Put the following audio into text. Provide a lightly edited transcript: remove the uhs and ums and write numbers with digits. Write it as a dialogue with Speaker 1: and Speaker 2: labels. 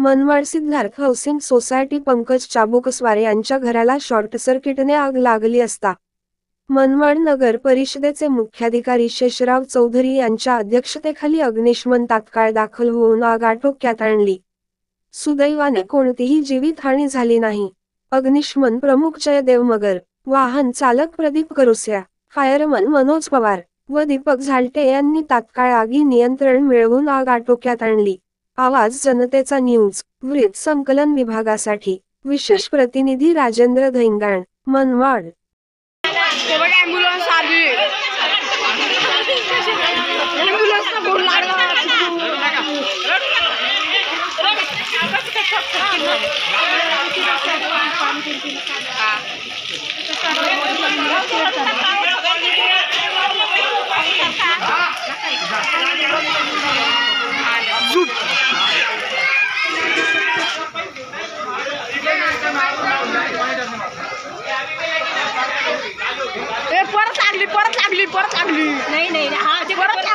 Speaker 1: Manmad Siddharth housing society Pankaj चाबुकस्वारे यांच्या घराला short सर्किटने आग लागली असता मनमाड नगर परिषदेचे मुख्याधिकारी शेषराव चौधरी यांच्या अध्यक्षतेखाली अग्निशमन तात्काळ दाखल होऊन आग आटोक्यात आणली। सुदैवाने कोणतीही जीवितहानी झाली नाही। अग्निशमन प्रमुख जयदेव मगर, वाहन चालक प्रदीप करुसिया, फायरमन मनोज पवार व दीपक झालटे यांनी तात्काळ आगी नियंत्रण मिळवून आग आटोक्यात आणली। आवाज जनतेचा न्यूज वृत्त संकलन विभागासाठी विशेष प्रतिनिधी राजेंद्र धैंगाण, मनमाड।
Speaker 2: परत लागली नाही हा ते परत